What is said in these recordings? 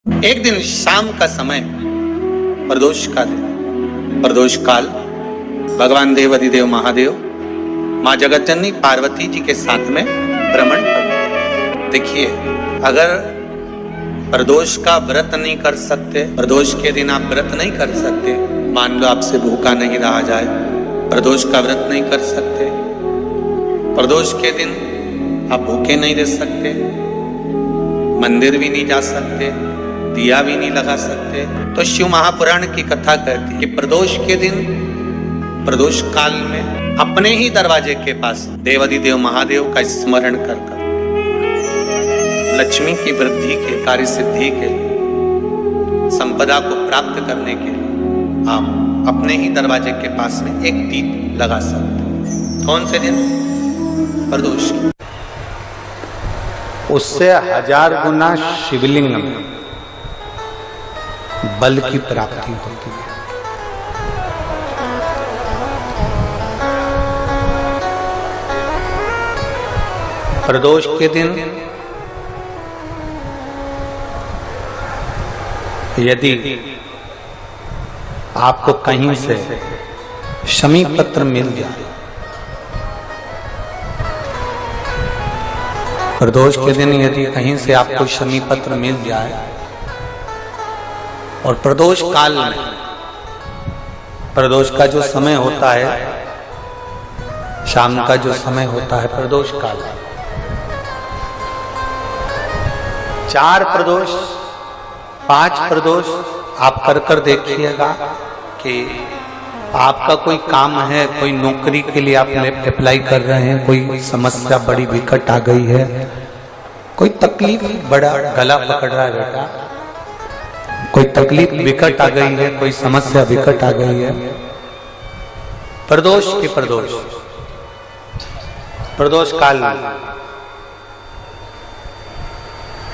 एक दिन शाम का समय, प्रदोष का दिन, प्रदोष काल, भगवान देव अधिदेव महादेव माँ जगतजननी पार्वती जी के साथ में भ्रमण कर। देखिए, अगर प्रदोष का व्रत नहीं कर सकते, प्रदोष के दिन आप व्रत नहीं कर सकते, मान लो आपसे भूखा नहीं रहा जाए, प्रदोष का व्रत नहीं कर सकते, प्रदोष के दिन आप भूखे नहीं रह सकते, मंदिर भी नहीं जा सकते, दिया भी नहीं लगा सकते, तो शिव महापुराण की कथा कहती है कि प्रदोष के दिन, प्रदोष काल में अपने ही दरवाजे के पास देवाधिदेव महादेव का स्मरण कर लक्ष्मी की वृद्धि के, कार्य सिद्धि के, संपदा को प्राप्त करने के लिए आप अपने ही दरवाजे के पास में एक दीप लगा सकते हैं। कौन से दिन? प्रदोष। उससे 1000 गुना शिवलिंग में बल की प्राप्ति होती है। प्रदोष के दिन यदि आपको कहीं से शमी पत्र मिल जाए, प्रदोष के दिन यदि कहीं से आपको शमी पत्र मिल जाए और प्रदोष काल में, प्रदोष का जो समय होता है, शाम का जो समय होता है प्रदोष काल, 4 प्रदोष 5 प्रदोष आप कर देखिएगा कि आपका कोई काम है, कोई नौकरी के लिए आप अप्लाई कर रहे हैं, कोई समस्या बड़ी विकट आ गई है, कोई तकलीफ, बड़ा गला पकड़ रहा है बेटा, कोई तकलीफ विकट आ गई है, कोई समस्या विकट आ गई है, प्रदोष के प्रदोष काल में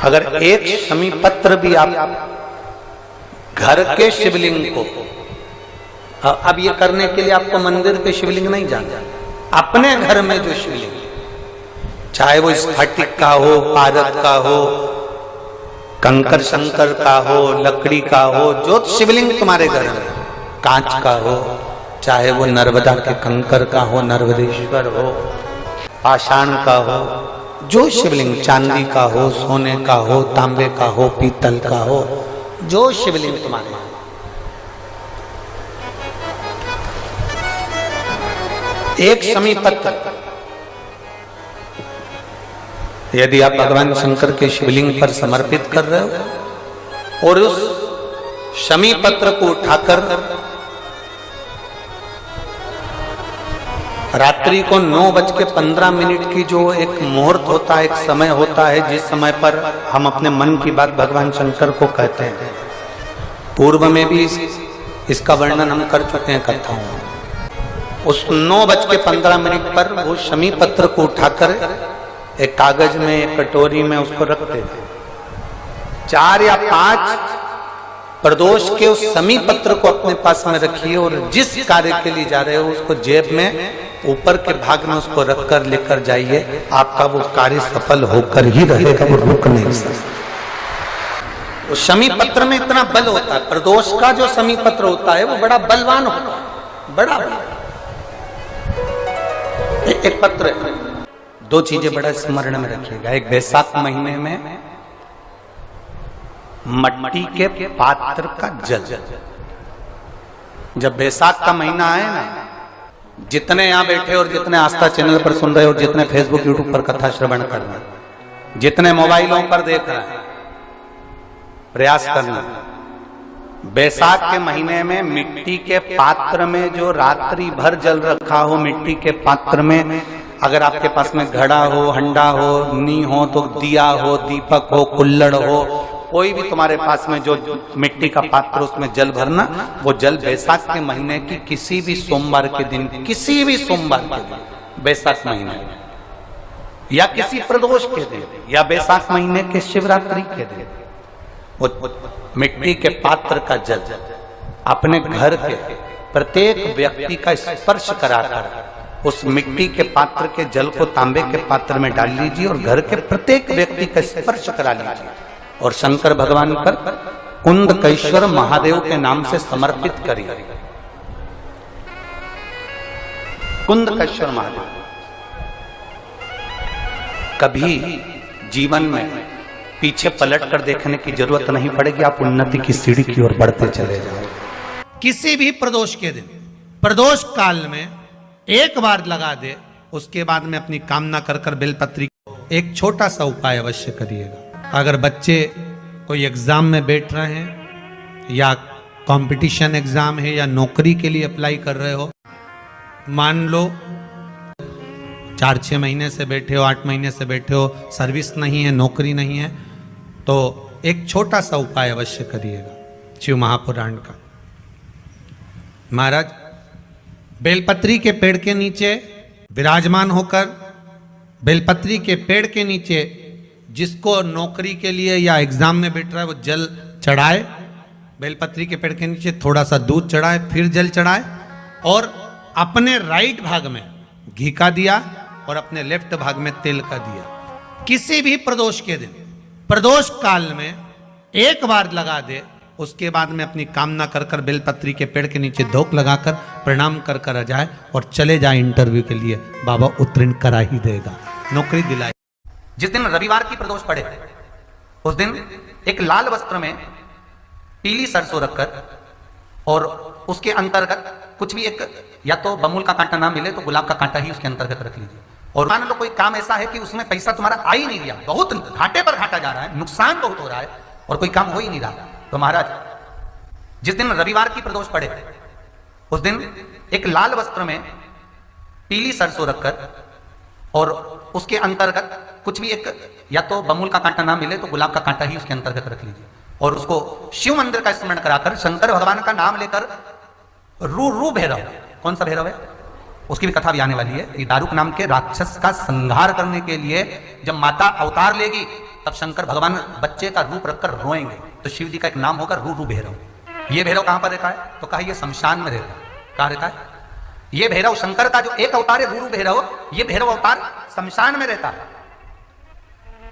अगर एक शमी पत्र भी आप घर के शिवलिंग को, अब ये करने के लिए आपको मंदिर के शिवलिंग नहीं जाना, अपने घर में जो शिवलिंग, चाहे वो स्फटिक का हो, पारद का हो, कंकर शंकर का हो, लकड़ी का हो, जो शिवलिंग तुम्हारे घर में, कांच का हो, चाहे वो नर्मदा के कंकर का हो, नर्मदेश्वर हो, पाषाण का हो, जो शिवलिंग, चांदी का हो, सोने का हो, तांबे का हो, पीतल का हो, जो शिवलिंग तुम्हारे, एक शमी पत्र यदि आप भगवान शंकर के शिवलिंग पर समर्पित कर रहे हो और उस शमी पत्र को उठाकर रात्रि को 9:15 की जो एक मुहूर्त होता है, एक समय होता है, जिस समय पर हम अपने मन की बात भगवान शंकर को कहते हैं, पूर्व में भी इसका वर्णन हम कर चुके हैं कथाओं में, उस 9:15 पर वो शमी पत्र को उठाकर एक कागज में, एक कटोरी में उसको रखते थे। 4 या 5 प्रदोष के उस शमी पत्र को अपने पास में रखिए और जिस कार्य के लिए जा रहे हो उसको जेब में ऊपर के भाग में उसको रखकर लेकर जाइए, आपका वो कार्य सफल होकर ही रहेगा, वो रुक नहीं सकता। उस शमी पत्र में इतना बल होता है, प्रदोष का जो शमी पत्र होता है वो बड़ा बलवान होता है, बड़ा एक पत्र है। 2 चीजें बड़ा स्मरण में रखिएगा। एक, बैसाख महीने में मट्टी के पात्र का जल, जब बैसाख का महीना आए ना, जितने यहाँ बैठे और जितने आस्था चैनल पर सुन रहे हो, जितने फेसबुक यूट्यूब पर कथा श्रवण कर रहे हैं, जितने मोबाइलों पर देख रहे हैं, प्रयास करना, बैसाख के महीने में मिट्टी के पात्र में जो रात्रि भर जल रखा हो, मिट्टी के पात्र में, अगर आपके पास में घड़ा हो, हंडा हो, नी हो, तो दिया हो, दीपक हो, कुल्लड़ हो, कोई भी तुम्हारे पास में जो मिट्टी का पात्र, उसमें जल भरना। वो जल बैसाख के महीने की किसी भी सोमवार के दिन, किसी भी सोमवार के दिन, बैसाख महीने में, या किसी प्रदोष के दिन, या बैसाख महीने के शिवरात्रि के दिन, वो मिट्टी के पात्र का जल अपने घर के प्रत्येक व्यक्ति का स्पर्श कराकर उस मिट्टी के पात्र के जल को तांबे के पात्र में डाल लीजिए और घर के प्रत्येक व्यक्ति का स्पर्श करा लीजिए। और शंकर भगवान पर कुंदकेश्वर महादेव के नाम से समर्पित करिए। कुंदकेश्वर महादेव। कभी जीवन में पीछे पलट कर देखने की जरूरत नहीं पड़ेगी, आप उन्नति की सीढ़ी की ओर बढ़ते चले जाओ। किसी भी प्रदोष के दिन, प्रदोष काल में एक बार लगा दे, उसके बाद में अपनी कामना कर कर बेलपत्री एक छोटा सा उपाय अवश्य करिएगा। अगर बच्चे कोई एग्जाम में बैठ रहे हैं या कंपटीशन एग्जाम है या नौकरी के लिए अप्लाई कर रहे हो, मान लो 4-6 महीने से बैठे हो, 8 महीने से बैठे हो, सर्विस नहीं है, नौकरी नहीं है, तो एक छोटा सा उपाय अवश्य करिएगा शिव महापुराण का। महाराज बेलपत्री के पेड़ के नीचे विराजमान होकर, बेलपत्री के पेड़ के नीचे जिसको नौकरी के लिए या एग्जाम में बैठ रहा है वो जल चढ़ाए, बेलपत्री के पेड़ के नीचे थोड़ा सा दूध चढ़ाए, फिर जल चढ़ाए और अपने राइट भाग में घी का दिया और अपने लेफ्ट भाग में तेल का दिया। किसी भी प्रदोष के दिन, प्रदोष काल में एक बार लगा दे, उसके बाद में अपनी कामना कर कर बेलपत्री के पेड़ के नीचे धोख लगाकर प्रणाम कर कर आ जाए और चले जाए इंटरव्यू के लिए, बाबा उत्तीर्ण करा ही देगा, नौकरी दिलाए। जिस दिन रविवार की प्रदोष पड़े उस दिन एक लाल वस्त्र में पीली सरसों रखकर और उसके अंतर्गत कुछ भी एक, या तो बमूल का कांटा ना मिले तो गुलाब का कांटा ही उसके अंतर्गत रख लीजिए। और मान लो कोई काम ऐसा है कि उसमें पैसा तुम्हारा आ ही नहीं रहा, बहुत घाटे पर घाटा जा रहा है, नुकसान बहुत हो रहा है और कोई काम हो ही नहीं रहा, तो महाराज जिस दिन रविवार की प्रदोष पड़े उस दिन एक लाल वस्त्र में पीली सरसों रखकर और उसके अंतर्गत कुछ भी एक, या तो बमूल का कांटा ना मिले तो गुलाब का कांटा ही उसके अंतर्गत रख लीजिए और उसको शिव मंदिर का स्मरण कराकर शंकर भगवान का नाम लेकर रू भैरव, कौन सा भैरव है उसकी भी कथा भी आने वाली है। ये दारुक नाम के राक्षस का संहार करने के लिए जब माता अवतार लेगी तब शंकर भगवान बच्चे का रूप रखकर रोएंगे, तो शिव जी का एक नाम होगा रू भैरव। ये भैरव कहां पर रहता है, तो कहा ये शमशान में रहता है। कहां रहता है ये भैरव? शंकर का जो एक अवतार है रू भैरव, ये भैरव अवतार शमशान में रहता है।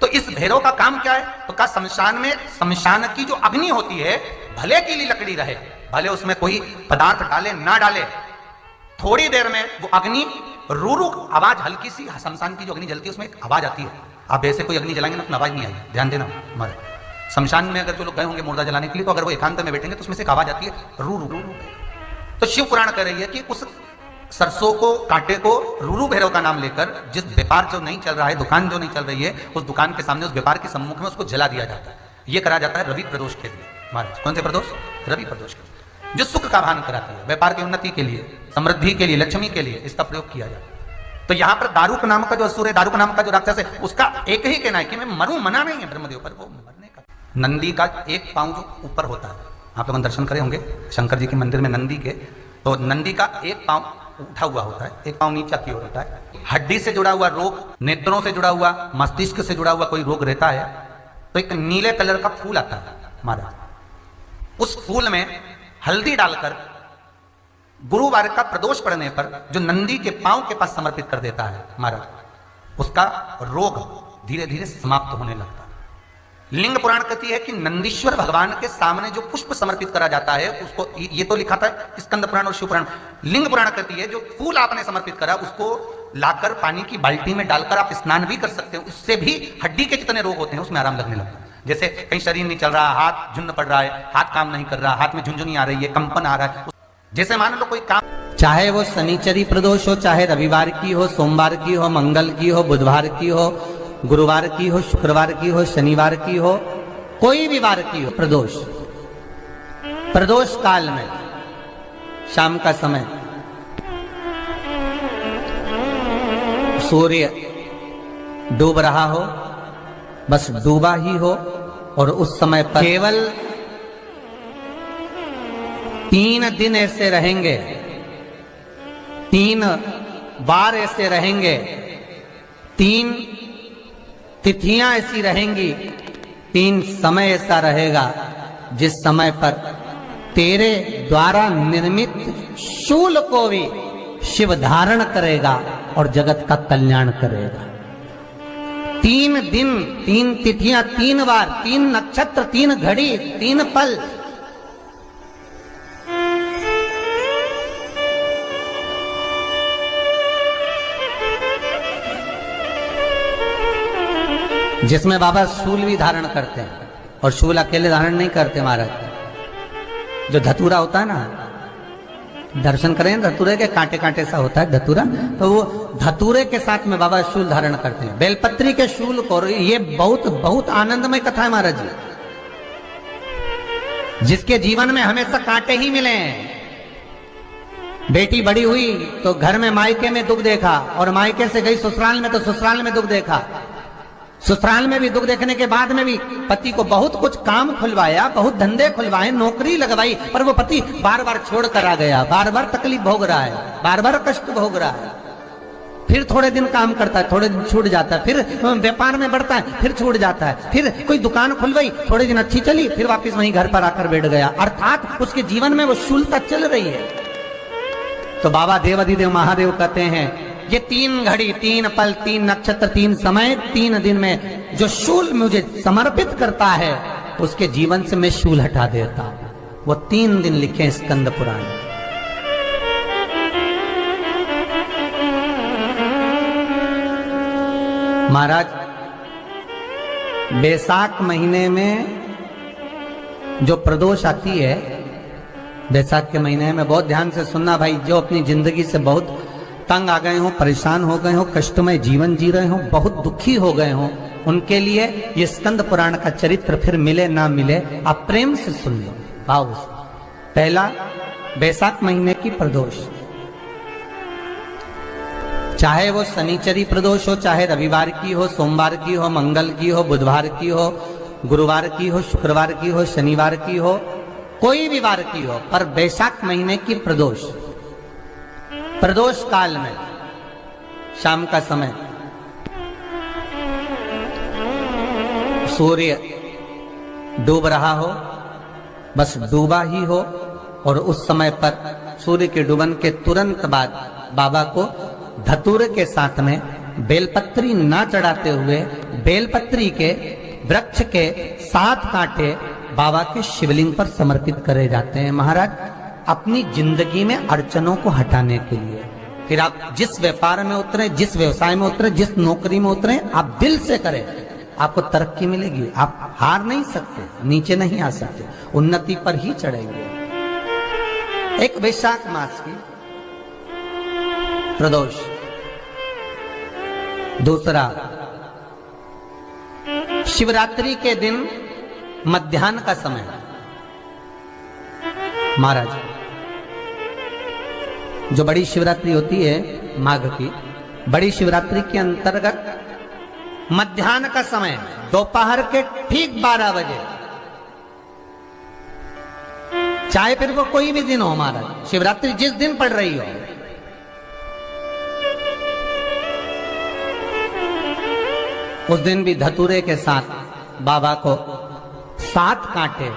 तो इस भैरव का काम क्या है, तो कहा शमशान में, शमशान की जो अग्नि होती है भले की ली लकड़ी रहे, भले उसमें कोई पदार्थ डाले ना डाले, थोड़ी देर में वो अग्नि रू आवाज, हल्की सी शमशान की जो अग्नि जलती है उसमें एक आवाज आती है। आप ऐसे कोई अग्नि जलाएंगे ना तो आवाज नहीं आई, ध्यान देना। हमारे शमशान में अगर जो लोग गए होंगे मुर्दा जलाने के लिए, तो अगर वो एकांत में बैठेंगे तो उसमें से एक आवाज आती है रू रू रू। तो शिव पुराण कह रही है कि उस सरसों को, कांटे को रूरू भैरव का नाम लेकर जिस व्यापार जो नहीं चल रहा है, दुकान जो नहीं चल रही है, उस दुकान के सामने, उस व्यापार के सम्मुख में उसको जला दिया जाता है। ये करा जाता है रवि प्रदोष के लिए। महाराज कौन से प्रदोष? रवि प्रदोष के, जो सुख का भान कराती है, व्यापार की उन्नति के लिए, समृद्धि के लिए, लक्ष्मी के लिए इसका प्रयोग किया जाता है। तो यहाँ पर दारुक नाम का जो असुर है, दारुक नाम का जो राक्षस है, उसका एक ही कहना है कि मैं मरूं, मना नहीं है ब्रह्मदेव पर, वो मरने का। नंदी का एक पांव जो ऊपर होता है, आप लोग दर्शन करे होंगे शंकर जी के मंदिर में नंदी के, तो नंदी का एक पांव उठा हुआ होता है, एक पांव नीचा की ओर होता है। हड्डी से जुड़ा हुआ रोग, नेत्रों से जुड़ा हुआ, मस्तिष्क से जुड़ा हुआ कोई रोग रहता है तो एक नीले कलर का फूल आता है महाराज, उस फूल में हल्दी डालकर गुरुवार का प्रदोष पड़ने पर जो नंदी के पांव के पास समर्पित कर देता है महाराज, उसका रोग धीरे धीरे समाप्त होने लगता है। लिंग पुराण कहती है कि नंदीश्वर भगवान के सामने जो पुष्प समर्पित करा जाता है उसको, ये तो लिखा था स्कंद पुराण और शिव पुराण, लिंग पुराण कहती है जो फूल आपने समर्पित करा उसको लाकर पानी की बाल्टी में डालकर आप स्नान भी कर सकते हो, उससे भी हड्डी के जितने रोग होते हैं उसमें आराम लगने लगता है। जैसे कहीं शरीर नहीं चल रहा, हाथ झुन्न पड़ रहा है, हाथ काम नहीं कर रहा, हाथ में झुंझुनी आ रही है, कंपन आ रहा है, जैसे मान लो कोई काम, चाहे वो शनिचरी प्रदोष हो, चाहे रविवार की हो, सोमवार की हो, मंगल की हो, बुधवार की हो, गुरुवार की हो, शुक्रवार की हो, शनिवार की हो, कोई भी वार की हो, प्रदोष, प्रदोष काल में शाम का समय सूर्य डूब रहा हो, बस डूबा ही हो, और उस समय पर केवल 3 दिन ऐसे रहेंगे, 3 बार ऐसे रहेंगे, 3 तिथियां ऐसी रहेंगी, 3 समय ऐसा रहेगा जिस समय पर तेरे द्वारा निर्मित शूल को भी शिव धारण करेगा और जगत का कल्याण करेगा। 3 दिन, 3 तिथियां, 3 बार, 3 नक्षत्र, 3 घड़ी, 3 पल। जिसमें बाबा शूल भी धारण करते हैं, और शूल अकेले धारण नहीं करते महाराज। जो धतूरा होता है ना, दर्शन करें धतूरे के, कांटे कांटे सा होता है धतूरा, तो वो धतूरे के साथ में बाबा शूल धारण करते हैं, बेलपत्री के शूल को। ये बहुत बहुत आनंदमय कथा है महाराज जी। जिसके जीवन में हमेशा कांटे ही मिले हैं। बेटी बड़ी हुई तो घर में मायके में दुख देखा, और मायके से गई ससुराल में तो ससुराल में दुख देखा। ससुराल में भी दुख देखने के बाद में भी पति को बहुत कुछ काम खुलवाया, बहुत धंधे खुलवाए, नौकरी लगवाई, पर वो पति बार बार छोड़ कर आ गया, बार बार तकलीफ भोग रहा है, बार बार कष्ट भोग रहा है। फिर थोड़े दिन काम करता है, थोड़े दिन छूट जाता है, फिर व्यापार में बढ़ता है, फिर छूट जाता है, फिर कोई दुकान खुलवाई, थोड़े दिन अच्छी चली, फिर वापस वहीं घर पर आकर बैठ गया। अर्थात उसके जीवन में वो शूलता चल रही है। तो बाबा देवाधिदेव महादेव कहते हैं, ये 3 घड़ी, 3 पल, 3 नक्षत्र, 3 समय, 3 दिन में जो शूल मुझे समर्पित करता है, उसके जीवन से मैं शूल हटा देता हूं। वो 3 दिन लिखे स्कंद पुराण। महाराज, बैसाख महीने में जो प्रदोष आती है, बैसाख के महीने में बहुत ध्यान से सुनना भाई, जो अपनी जिंदगी से बहुत तंग आ गए हो, परेशान हो गए हो, कष्टमय जीवन जी रहे हो, बहुत दुखी हो गए हो, उनके लिए ये स्कंद पुराण का चरित्र फिर मिले ना मिले, आप प्रेम से सुन लो भाव से। पहला, बैसाख महीने की प्रदोष, चाहे वो शनिचरी प्रदोष हो, चाहे रविवार की हो, सोमवार की हो, मंगल की हो, बुधवार की हो, गुरुवार की हो, शुक्रवार की हो, शनिवार की हो, कोई भी वार की हो, पर बैसाख महीने की प्रदोष, प्रदोष काल में शाम का समय सूर्य डूब रहा हो, बस डूबा ही हो, और उस समय पर सूर्य के डूबन के तुरंत बाद बाबा को धतूरे के साथ में बेलपत्री ना चढ़ाते हुए बेलपत्री के वृक्ष के 7 कांटे बाबा के शिवलिंग पर समर्पित करे जाते हैं महाराज, अपनी जिंदगी में अड़चनों को हटाने के लिए। फिर आप जिस व्यापार में उतरे, जिस व्यवसाय में उतरे, जिस नौकरी में उतरे, आप दिल से करें, आपको तरक्की मिलेगी। आप हार नहीं सकते, नीचे नहीं आ सकते, उन्नति पर ही चढ़ेंगे। एक वैशाख मास की प्रदोष। दूसरा, शिवरात्रि के दिन मध्याह्न का समय महाराज, जो बड़ी शिवरात्रि होती है माघ की, बड़ी शिवरात्रि के अंतर्गत मध्याह्न का समय, दोपहर के ठीक 12 बजे, चाहे फिर वो कोई भी दिन हो महाराज, शिवरात्रि जिस दिन पड़ रही हो, उस दिन भी धतूरे के साथ बाबा को 7 कांटे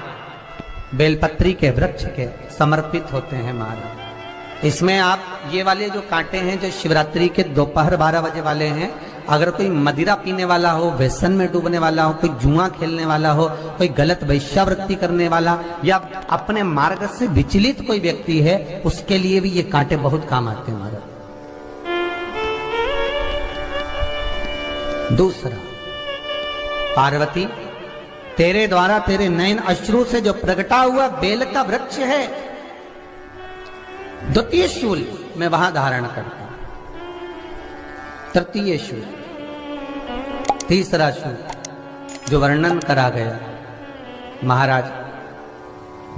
बेलपत्री के वृक्ष के समर्पित होते हैं महाराज। इसमें आप ये वाले जो कांटे हैं, जो शिवरात्रि के दोपहर 12 बजे वाले हैं, अगर कोई मदिरा पीने वाला हो, व्यसन में डूबने वाला हो, कोई जुआ खेलने वाला हो, कोई गलत वैश्यावृत्ति करने वाला, या अपने मार्ग से विचलित कोई व्यक्ति है, उसके लिए भी ये कांटे बहुत काम आते हैं महाराज। दूसरा, पार्वती, तेरे द्वारा तेरे नयन अश्रु से जो प्रगटा हुआ बेल का वृक्ष है, द्वितीय शूल मैं वहां धारण करता हूं, तृतीय शूल, तीसरा शूल जो वर्णन करा गया महाराज।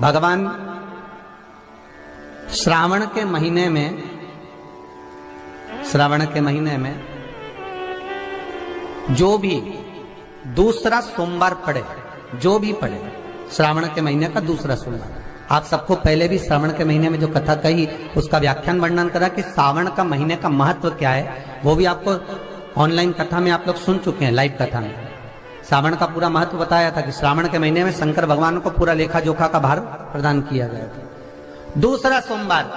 भगवान श्रावण के महीने में, श्रावण के महीने में जो भी दूसरा सोमवार पड़े, जो भी पड़े, श्रावण के महीने का दूसरा सोमवार, आप सबको पहले भी श्रावण के महीने में जो कथा कही उसका व्याख्यान वर्णन करा कि श्रावण का महीने का महत्व क्या है, वो भी आपको ऑनलाइन कथा में आप लोग सुन चुके हैं, लाइव कथा में श्रावण का पूरा महत्व बताया था कि श्रावण के महीने में शंकर भगवान को पूरा लेखा जोखा का भार प्रदान किया गया था। दूसरा सोमवार,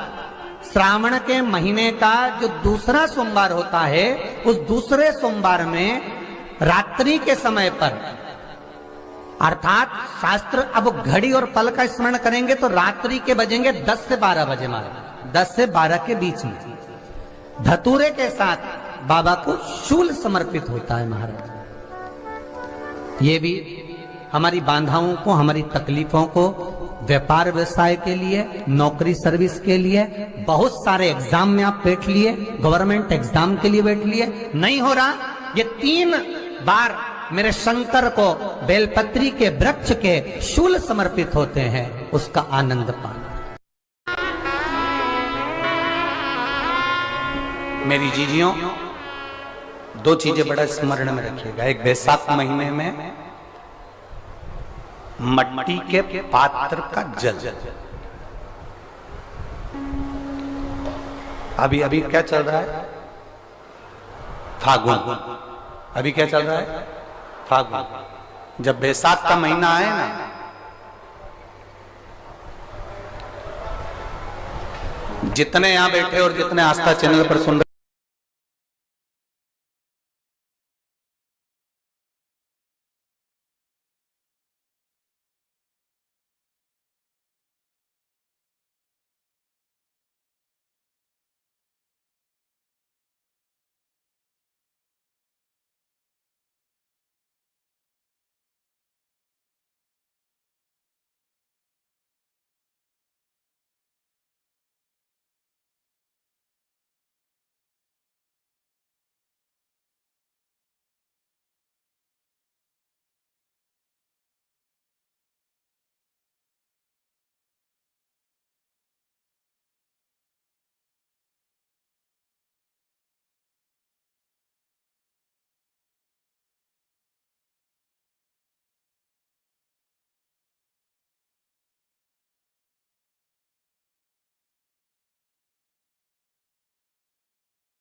श्रावण के महीने का जो दूसरा सोमवार होता है, उस दूसरे सोमवार में रात्रि के समय पर, अर्थात शास्त्र अब घड़ी और पल का स्मरण करेंगे तो रात्रि के बजेंगे 10 से 12 बजे महाराज, 10 से 12 के बीच में धतूरे के साथ बाबा को शूल समर्पित होता है महाराज। ये भी हमारी बाधाओं को, हमारी तकलीफों को, व्यापार व्यवसाय के लिए, नौकरी सर्विस के लिए, बहुत सारे एग्जाम में आप बैठ लिए, गवर्नमेंट एग्जाम के लिए बैठ लिए, नहीं हो रहा, ये 3 बार मेरे शंकर को बेलपत्री के वृक्ष के शूल समर्पित होते हैं, उसका आनंद पाना। मेरी जीजियों, 2 चीजें बड़ा स्मरण में रखिएगा। एक बैसाख महीने में मट्टी के पात्र का जल, अभी अभी क्या चल रहा है, फागुन, अभी क्या चल रहा है, फागुन। जब बैसाख का महीना आए ना, जितने यहां बैठे और जितने आस्था चैनल पर सुन रहे